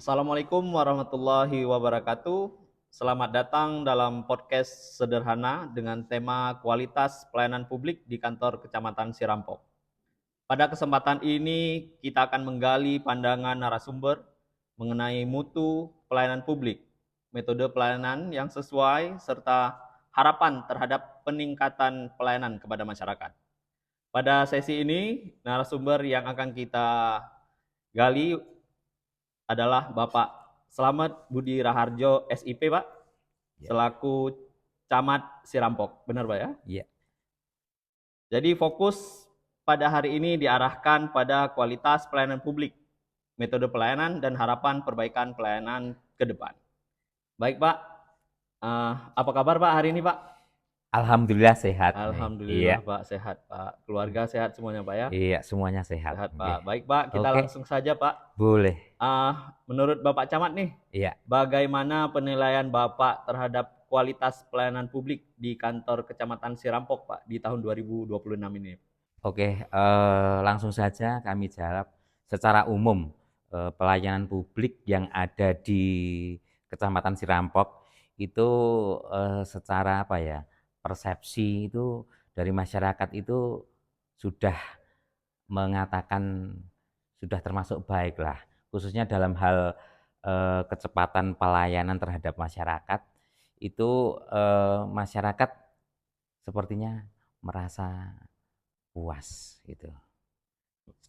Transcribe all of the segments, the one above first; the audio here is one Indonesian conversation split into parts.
Assalamualaikum warahmatullahi wabarakatuh. Selamat datang dalam podcast sederhana dengan tema kualitas pelayanan publik di kantor Kecamatan Sirampok. Pada kesempatan ini kita akan menggali pandangan narasumber mengenai mutu pelayanan publik, metode pelayanan yang sesuai, serta harapan terhadap peningkatan pelayanan kepada masyarakat. Pada sesi ini, narasumber yang akan kita gali adalah Bapak Slamet Budi Raharjo SIP, Pak, Ya. selaku Camat Sirampok. Benar, Pak ya? Iya. Jadi fokus pada hari ini diarahkan pada kualitas pelayanan publik, metode pelayanan, dan harapan perbaikan pelayanan ke depan. Baik, Pak. Apa kabar, Pak, hari ini, Pak? Alhamdulillah sehat nih. Alhamdulillah, Iya. Pak, sehat, Pak. Keluarga sehat semuanya, Pak ya? Iya, semuanya sehat. Sehat, Oke. Pak. Baik, Pak, kita Oke, langsung saja, Pak. boleh. Menurut Bapak Camat nih, Iya. bagaimana penilaian Bapak terhadap kualitas pelayanan publik di kantor Kecamatan Sirampok, Pak, di tahun 2026 ini? Oke, langsung saja kami jawab secara umum, pelayanan publik yang ada di Kecamatan Sirampok itu, secara apa ya, persepsi itu dari masyarakat itu sudah mengatakan sudah termasuk baiklah, khususnya dalam hal, kecepatan pelayanan terhadap masyarakat, itu, masyarakat sepertinya merasa puas gitu.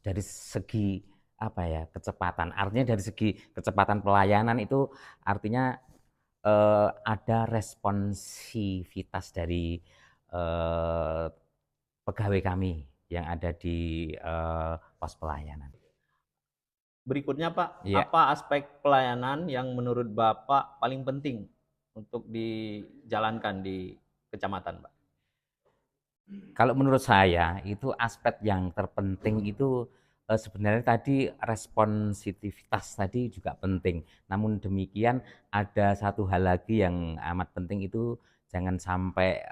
Dari segi apa ya, kecepatan, artinya dari segi kecepatan pelayanan itu artinya, ada responsivitas dari, eee, pegawai kami yang ada di, pos pelayanan. Berikutnya, Pak, Iya. apa aspek pelayanan yang menurut Bapak paling penting untuk dijalankan di kecamatan, Pak? Kalau menurut saya itu aspek yang terpenting itu, sebenarnya tadi responsivitas tadi juga penting. Namun demikian ada satu hal lagi yang amat penting itu jangan sampai,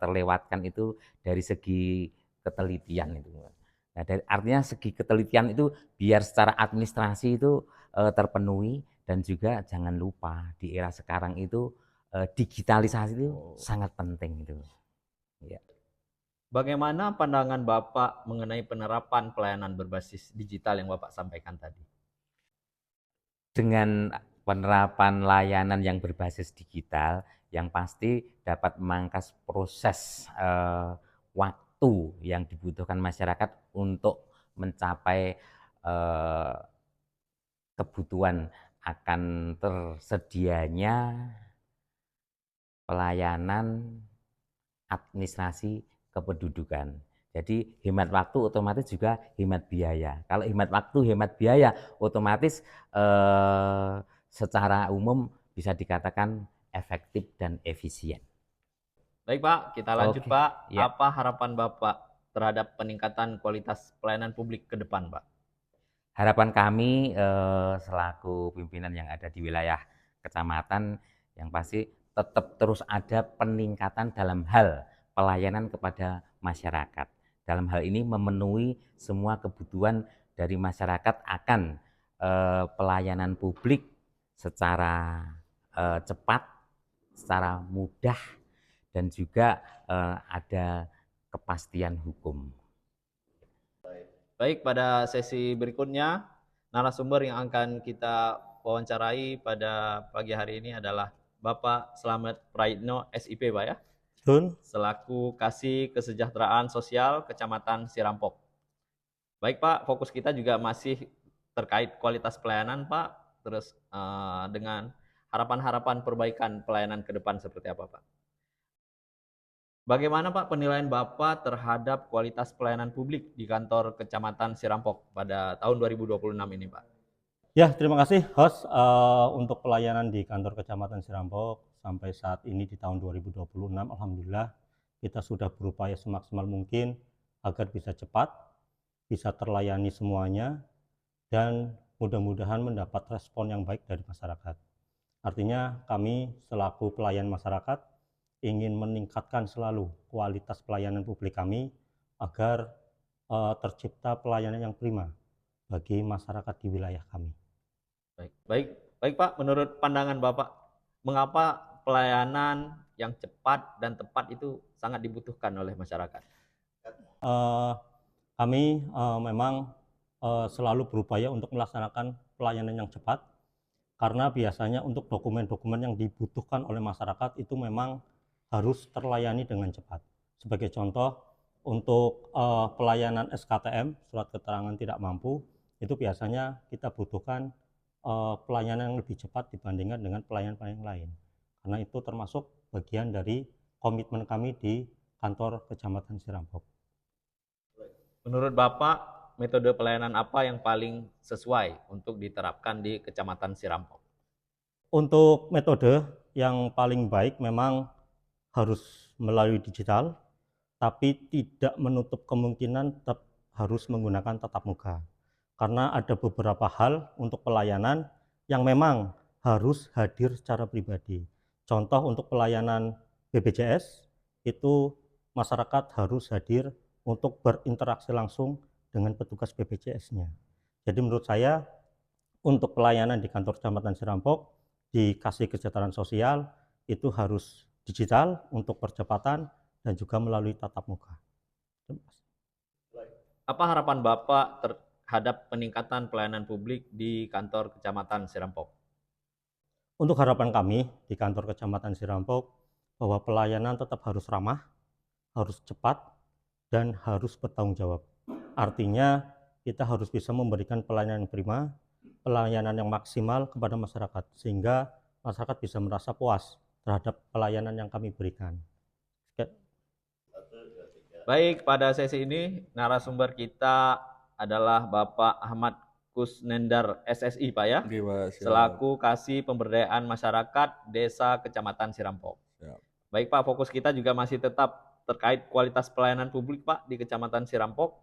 terlewatkan itu dari segi ketelitian itu. Nah, artinya segi ketelitian itu biar secara administrasi itu, terpenuhi dan juga jangan lupa di era sekarang itu, digitalisasi itu Oh. sangat penting itu. Iya. Bagaimana pandangan Bapak mengenai penerapan pelayanan berbasis digital yang Bapak sampaikan tadi? Dengan penerapan layanan yang berbasis digital, yang pasti dapat memangkas proses, waktu yang dibutuhkan masyarakat untuk mencapai, eee, kebutuhan akan tersedianya pelayanan administrasi kependudukan. Jadi hemat waktu otomatis juga hemat biaya. Kalau hemat waktu, hemat biaya, otomatis, secara umum bisa dikatakan efektif dan efisien. Baik, Pak, kita lanjut, Oke, Pak. ya. Apa harapan Bapak terhadap peningkatan kualitas pelayanan publik ke depan, Pak? Harapan kami, selaku pimpinan yang ada di wilayah kecamatan, yang pasti tetap terus ada peningkatan dalam hal pelayanan kepada masyarakat. Dalam hal ini memenuhi semua kebutuhan dari masyarakat akan, pelayanan publik secara, cepat, secara mudah, dan juga, ada kepastian hukum. Baik, pada sesi berikutnya, narasumber yang akan kita wawancarai pada pagi hari ini adalah Bapak Slamet Praitno SIP, Pak ya, Betul. selaku Kasih Kesejahteraan Sosial Kecamatan Sirampok. Baik, Pak, fokus kita juga masih terkait kualitas pelayanan, Pak, terus dengan harapan-harapan perbaikan pelayanan ke depan seperti apa, Pak? Bagaimana, Pak, penilaian Bapak terhadap kualitas pelayanan publik di kantor Kecamatan Sirampok pada tahun 2026 ini, Pak? Ya, terima kasih host untuk pelayanan di kantor Kecamatan Sirampok sampai saat ini di tahun 2026. Alhamdulillah kita sudah berupaya semaksimal mungkin agar bisa cepat, bisa terlayani semuanya, dan mudah-mudahan mendapat respon yang baik dari masyarakat. Artinya kami selaku pelayan masyarakat ingin meningkatkan selalu kualitas pelayanan publik kami agar tercipta pelayanan yang prima bagi masyarakat di wilayah kami. Baik, baik, Baik Pak, menurut pandangan Bapak, mengapa pelayanan yang cepat dan tepat itu sangat dibutuhkan oleh masyarakat? Eh, Kami memang selalu berupaya untuk melaksanakan pelayanan yang cepat, karena biasanya untuk dokumen-dokumen yang dibutuhkan oleh masyarakat itu memang harus terlayani dengan cepat. Sebagai contoh, untuk pelayanan SKTM, surat keterangan tidak mampu, itu biasanya kita butuhkan pelayanan yang lebih cepat dibandingkan dengan pelayanan-pelayanan lain. Karena itu termasuk bagian dari komitmen kami di kantor Kecamatan Sirampok. Menurut Bapak, metode pelayanan apa yang paling sesuai untuk diterapkan di Kecamatan Sirampok? Untuk metode yang paling baik memang harus melalui digital, tapi tidak menutup kemungkinan tetap harus menggunakan tatap muka. Karena ada beberapa hal untuk pelayanan yang memang harus hadir secara pribadi. Contoh untuk pelayanan BPJS, itu masyarakat harus hadir untuk berinteraksi langsung dengan petugas BPJS-nya. Jadi menurut saya, untuk pelayanan di kantor Kecamatan Sirampok, dikasih kesejahteraan sosial, itu harus digital untuk percepatan dan juga melalui tatap muka. Apa harapan Bapak terhadap peningkatan pelayanan publik di kantor Kecamatan Sirampok? Untuk harapan kami di kantor Kecamatan Sirampok, bahwa pelayanan tetap harus ramah, harus cepat, dan harus bertanggung jawab. Artinya kita harus bisa memberikan pelayanan yang prima, pelayanan yang maksimal kepada masyarakat, sehingga masyarakat bisa merasa puas terhadap pelayanan yang kami berikan. Baik, pada sesi ini narasumber kita adalah Bapak Ahmad Kusnendar SSI, Pak ya, Oke, Pak, siap. selaku Kasih Pemberdayaan Masyarakat Desa Kecamatan Sirampok. Siap. Baik Pak, fokus kita juga masih tetap terkait kualitas pelayanan publik Pak di Kecamatan Sirampok.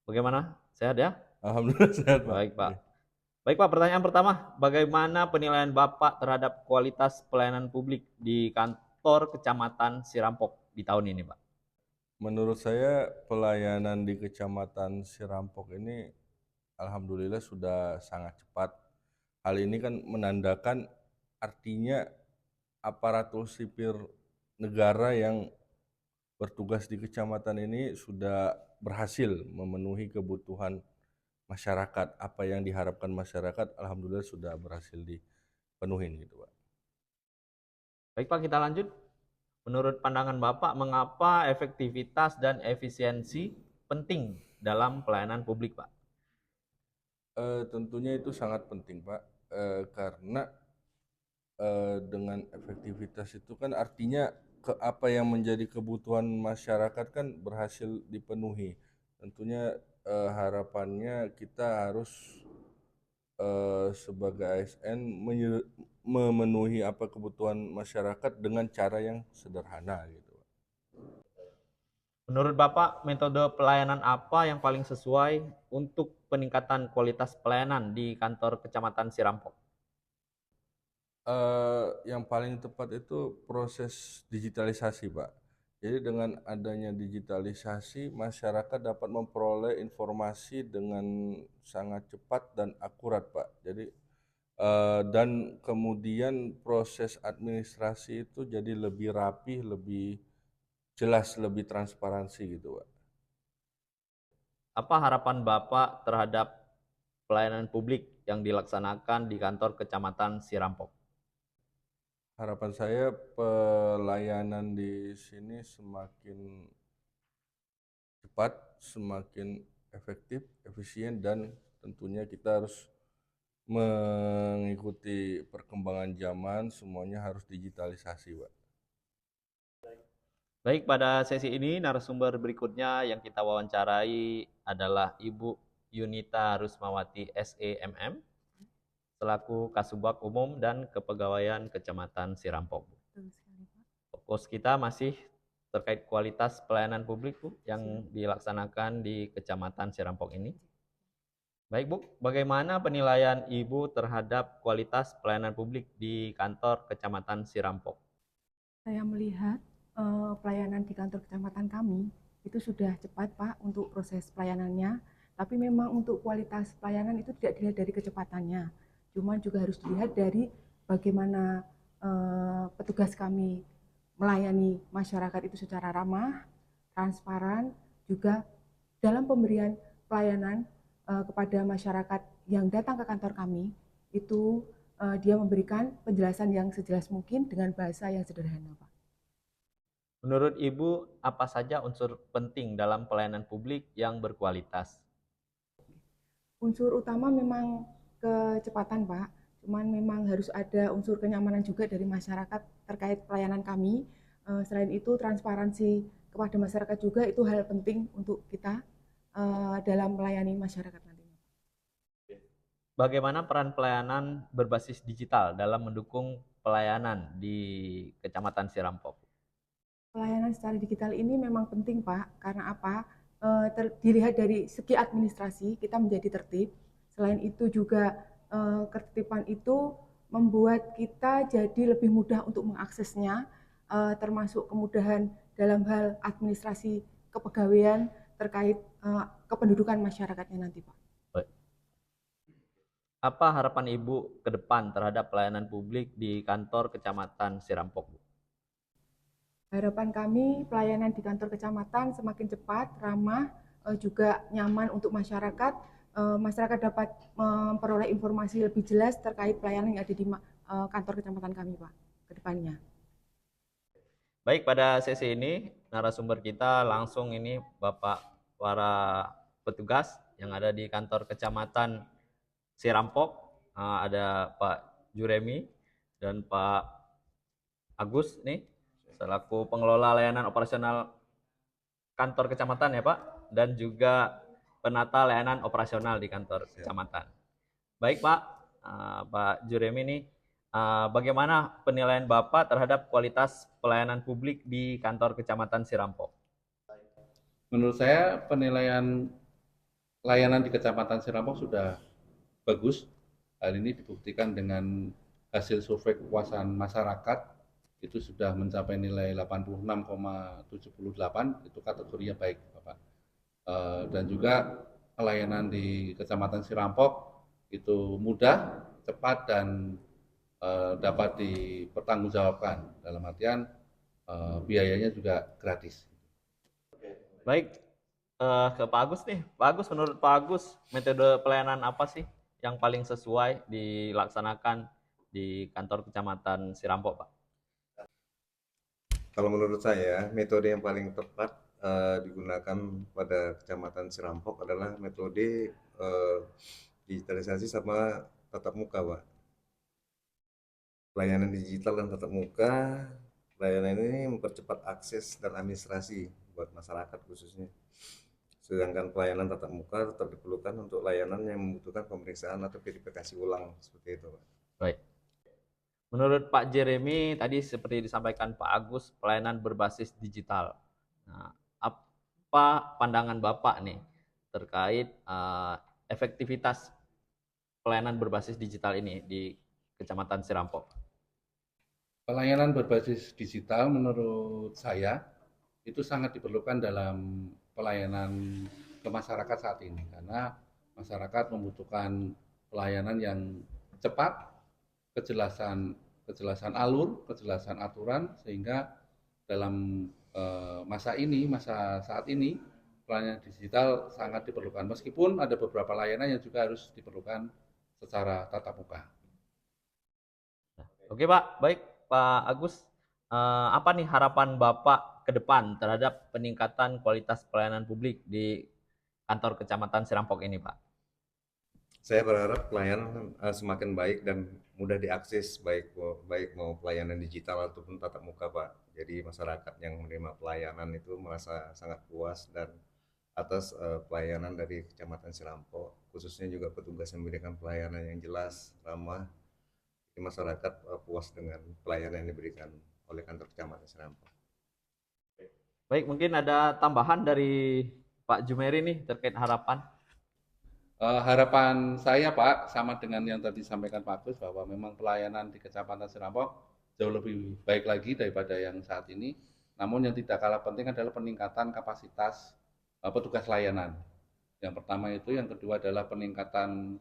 Bagaimana? Sehat ya? Alhamdulillah sehat, Pak. Baik Pak. Baik Pak, pertanyaan pertama, bagaimana penilaian Bapak terhadap kualitas pelayanan publik di kantor Kecamatan Sirampok di tahun ini Pak? Menurut saya pelayanan di Kecamatan Sirampok ini alhamdulillah sudah sangat cepat. Hal ini kan menandakan artinya aparatur sipil negara yang bertugas di kecamatan ini sudah berhasil memenuhi kebutuhan masyarakat. Apa yang diharapkan masyarakat alhamdulillah sudah berhasil dipenuhi gitu, Pak. Baik Pak, kita lanjut. Menurut pandangan Bapak, mengapa efektivitas dan efisiensi penting dalam pelayanan publik, Pak? Tentunya itu sangat penting, Pak, karena dengan efektivitas itu kan artinya apa yang menjadi kebutuhan masyarakat kan berhasil dipenuhi. Tentunya harapannya kita harus sebagai ASN memenuhi apa kebutuhan masyarakat dengan cara yang sederhana gitu. Menurut Bapak, metode pelayanan apa yang paling sesuai untuk peningkatan kualitas pelayanan di kantor Kecamatan Sirampok? Yang paling tepat itu proses digitalisasi, Pak. Jadi dengan adanya digitalisasi, masyarakat dapat memperoleh informasi dengan sangat cepat dan akurat, Pak. Jadi dan kemudian proses administrasi itu jadi lebih rapih, lebih jelas, lebih transparansi gitu, Pak. Apa harapan Bapak terhadap pelayanan publik yang dilaksanakan di kantor Kecamatan Sirampok? Harapan saya pelayanan di sini semakin cepat, semakin efektif, efisien, dan tentunya kita harus mengikuti perkembangan zaman, semuanya harus digitalisasi, Pak. Baik, pada sesi ini narasumber berikutnya yang kita wawancarai adalah Ibu Yunita Rusmawati SEMM, selaku Kasubag Umum dan Kepegawaian Kecamatan Sirampok. Fokus kita masih terkait kualitas pelayanan publik Bu, yang dilaksanakan di Kecamatan Sirampok ini. Baik Bu, bagaimana penilaian Ibu terhadap kualitas pelayanan publik di kantor Kecamatan Sirampok? Saya melihat pelayanan di kantor kecamatan kami itu sudah cepat Pak untuk proses pelayanannya, tapi memang untuk kualitas pelayanan itu tidak dilihat dari kecepatannya. Cuman juga harus dilihat dari bagaimana petugas kami melayani masyarakat itu secara ramah, transparan, juga dalam pemberian pelayanan kepada masyarakat yang datang ke kantor kami, itu dia memberikan penjelasan yang sejelas mungkin dengan bahasa yang sederhana, Pak. Menurut Ibu, apa saja unsur penting dalam pelayanan publik yang berkualitas? Unsur utama memang kecepatan, Pak. Cuman memang harus ada unsur kenyamanan juga dari masyarakat terkait pelayanan kami. Selain itu, transparansi kepada masyarakat juga itu hal penting untuk kita dalam melayani masyarakat nantinya. Bagaimana peran pelayanan berbasis digital dalam mendukung pelayanan di Kecamatan Sirampok? Pelayanan secara digital ini memang penting, Pak. Karena apa? Dilihat dari segi administrasi, kita menjadi tertib. Selain itu juga ketertiban itu membuat kita jadi lebih mudah untuk mengaksesnya, termasuk kemudahan dalam hal administrasi kepegawaian terkait kependudukan masyarakatnya nanti, Pak. Apa harapan Ibu ke depan terhadap pelayanan publik di kantor Kecamatan Sirampok? Harapan kami pelayanan di kantor kecamatan semakin cepat, ramah, juga nyaman untuk masyarakat. Masyarakat dapat memperoleh informasi lebih jelas terkait pelayanan yang ada di kantor kecamatan kami, Pak, ke depannya. Baik, pada sesi ini narasumber kita langsung ini Bapak para petugas yang ada di kantor Kecamatan Sirampok. Ada Pak Juremi dan Pak Agus nih selaku pengelola layanan operasional kantor kecamatan ya Pak, dan juga penata layanan operasional di kantor kecamatan. Baik Pak, Pak Juremi nih, bagaimana penilaian Bapak terhadap kualitas pelayanan publik di kantor kecamatan Sirampok? Menurut saya penilaian layanan di Kecamatan Sirampok sudah bagus. Hal ini dibuktikan dengan hasil survei kepuasan masyarakat itu sudah mencapai nilai 86,78, itu kategorinya baik, Bapak. Dan juga pelayanan di Kecamatan Sirampok itu mudah, cepat, dan dapat dipertanggungjawabkan. Dalam artian biayanya juga gratis. Baik, ke Pak Agus nih. Pak Agus, menurut Pak Agus, metode pelayanan apa sih yang paling sesuai dilaksanakan di kantor kecamatan Sirampok, Pak? Kalau menurut saya, metode yang paling tepat digunakan pada Kecamatan Sirampok adalah metode digitalisasi sama tatap muka, Pak. Pelayanan digital dan tatap muka, pelayanan ini mempercepat akses dan administrasi buat masyarakat khususnya. Sedangkan pelayanan tatap muka tetap diperlukan untuk layanan yang membutuhkan pemeriksaan atau verifikasi ulang, seperti itu, Pak. Baik. Menurut Pak Jeremy, tadi seperti disampaikan Pak Agus, pelayanan berbasis digital. Nah, apa pandangan Bapak nih terkait efektivitas pelayanan berbasis digital ini di Kecamatan Sirampok? Pelayanan berbasis digital menurut saya itu sangat diperlukan dalam pelayanan ke masyarakat saat ini, karena masyarakat membutuhkan pelayanan yang cepat, kejelasan alur, kejelasan aturan, sehingga dalam masa saat ini pelayanan digital sangat diperlukan, meskipun ada beberapa layanan yang juga harus diperlukan secara tatap muka. Oke Pak, baik Pak Agus, apa nih harapan Bapak ke depan terhadap peningkatan kualitas pelayanan publik di kantor Kecamatan Sirampok ini, Pak? Saya berharap pelayanan semakin baik dan mudah diakses, baik mau pelayanan digital ataupun tatap muka, Pak. Jadi masyarakat yang menerima pelayanan itu merasa sangat puas dan atas pelayanan dari Kecamatan Sirampok, khususnya juga petugas yang memberikan pelayanan yang jelas, ramah. Jadi masyarakat puas dengan pelayanan yang diberikan oleh kantor Kecamatan Sirampok. Baik, mungkin ada tambahan dari Pak Jumeri nih terkait harapan. Harapan saya Pak, sama dengan yang tadi disampaikan Pak Agus, bahwa memang pelayanan di Kecamatan Sirampok jauh lebih baik lagi daripada yang saat ini. Namun yang tidak kalah penting adalah peningkatan kapasitas petugas layanan. Yang pertama itu, yang kedua adalah peningkatan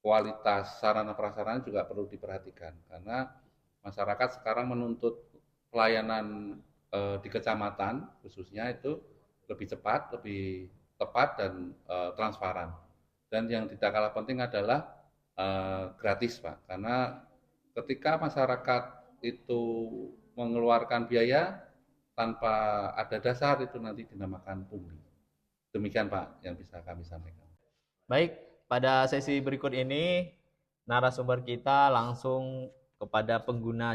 kualitas sarana prasarana juga perlu diperhatikan karena masyarakat sekarang menuntut pelayanan di kecamatan khususnya itu lebih cepat, lebih tepat dan transparan. Dan yang tidak kalah penting adalah gratis, Pak, karena ketika masyarakat itu mengeluarkan biaya tanpa ada dasar itu nanti dinamakan pungli. Demikian Pak yang bisa kami sampaikan. Baik, pada sesi berikut ini narasumber kita langsung kepada pengguna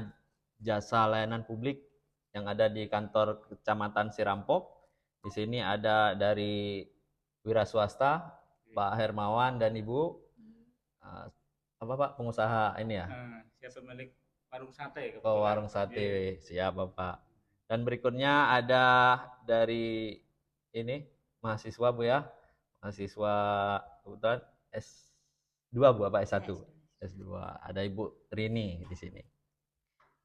jasa layanan publik yang ada di kantor Kecamatan Sirampok. Di sini ada dari wira swasta, Pak Hermawan dan Ibu. Apa Pak, pengusaha ini ya? Siapa pemilik warung sate? Oh, warung sate. Siap Bapak. Dan berikutnya ada dari ini mahasiswa Bu ya. Mahasiswa kebetulan S2 Bu, apa S1? S2. Ada Ibu Trini di sini.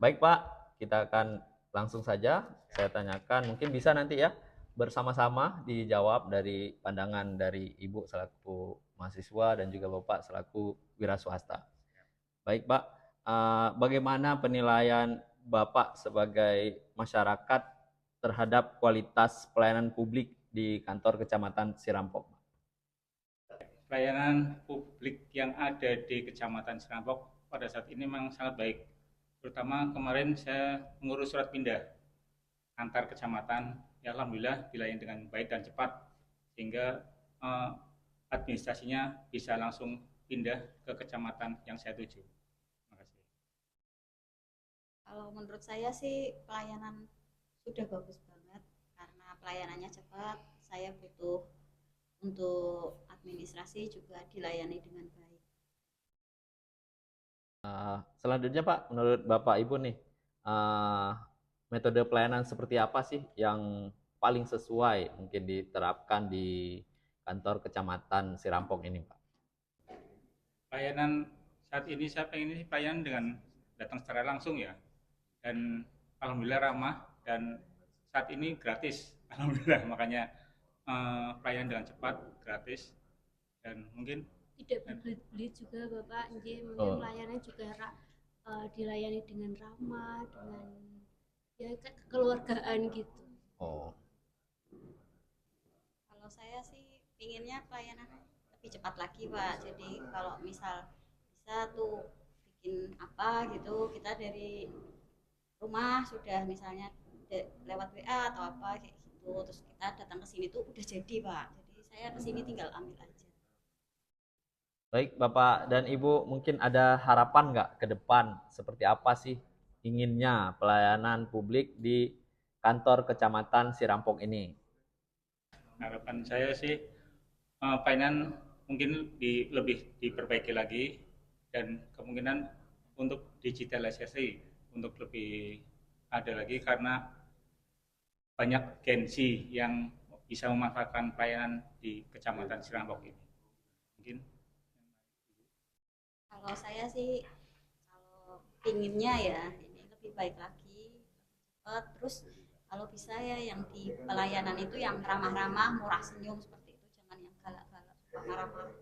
Baik Pak, kita akan langsung saja saya tanyakan, mungkin bisa nanti ya bersama-sama dijawab dari pandangan dari Ibu selaku mahasiswa dan juga Bapak selaku wira swasta. Baik Pak, bagaimana penilaian Bapak sebagai masyarakat terhadap kualitas pelayanan publik di kantor Kecamatan Sirampok? Pelayanan publik yang ada di Kecamatan Sirampok pada saat ini memang sangat baik. Terutama kemarin saya mengurus surat pindah antar kecamatan, ya alhamdulillah dilayani dengan baik dan cepat sehingga administrasinya bisa langsung pindah ke kecamatan yang saya tuju. Terima kasih. Kalau menurut saya sih pelayanan sudah bagus banget karena pelayanannya cepat. Saya butuh untuk administrasi juga dilayani dengan baik. Selanjutnya Pak, menurut Bapak Ibu nih, metode pelayanan seperti apa sih yang paling sesuai mungkin diterapkan di kantor Kecamatan Sirampok ini Pak? Pelayanan saat ini saya pengen ini pelayanan dengan datang secara langsung ya, dan alhamdulillah ramah dan saat ini gratis, alhamdulillah, makanya pelayanan dengan cepat, gratis, dan mungkin tidak berbelit-belit juga Bapak, mungkin pelayanannya juga dilayani dengan ramah, dengan ya kekeluargaan gitu. Kalau saya sih pinginnya pelayanan lebih cepat lagi Pak. Jadi kalau misal bisa tuh bikin apa gitu, kita dari rumah sudah misalnya lewat WA atau apa kayak gitu, terus kita datang ke sini tuh udah jadi Pak. Jadi saya ke sini tinggal ambil aja. Baik Bapak dan Ibu, mungkin ada harapan nggak ke depan seperti apa sih inginnya pelayanan publik di kantor Kecamatan Sirampok ini? Harapan saya sih pelayanan mungkin lebih diperbaiki lagi dan kemungkinan untuk digitalisasi untuk lebih ada lagi karena banyak Gen-Z yang bisa memanfaatkan pelayanan di Kecamatan Sirampok ini. Mungkin kalau saya sih kalau pinginnya ya ini lebih baik lagi, cepat, terus kalau bisa ya yang di pelayanan itu yang ramah-ramah, murah senyum seperti itu, jangan yang galak-galak, marah-marah.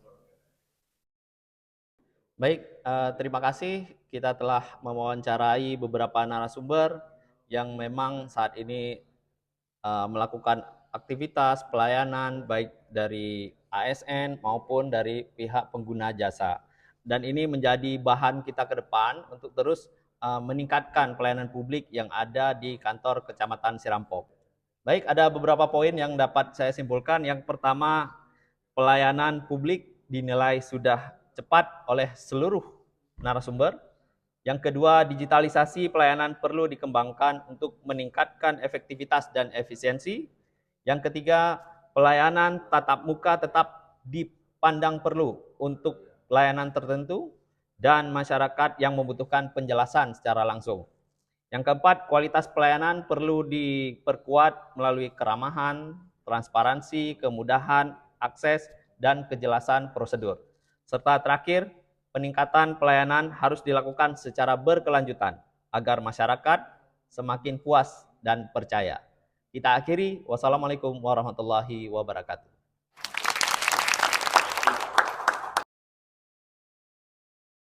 Baik, terima kasih. Kita telah mewawancarai beberapa narasumber yang memang saat ini melakukan aktivitas pelayanan baik dari ASN maupun dari pihak pengguna jasa. Dan ini menjadi bahan kita ke depan untuk terus meningkatkan pelayanan publik yang ada di kantor Kecamatan Sirampok. Baik, ada beberapa poin yang dapat saya simpulkan. Yang pertama, pelayanan publik dinilai sudah cepat oleh seluruh narasumber. Yang kedua, digitalisasi pelayanan perlu dikembangkan untuk meningkatkan efektivitas dan efisiensi. Yang ketiga, pelayanan tatap muka tetap dipandang perlu untuk layanan tertentu dan masyarakat yang membutuhkan penjelasan secara langsung. Yang keempat, kualitas pelayanan perlu diperkuat melalui keramahan, transparansi, kemudahan, akses, dan kejelasan prosedur. Serta terakhir, peningkatan pelayanan harus dilakukan secara berkelanjutan agar masyarakat semakin puas dan percaya. Kita akhiri, wassalamualaikum warahmatullahi wabarakatuh.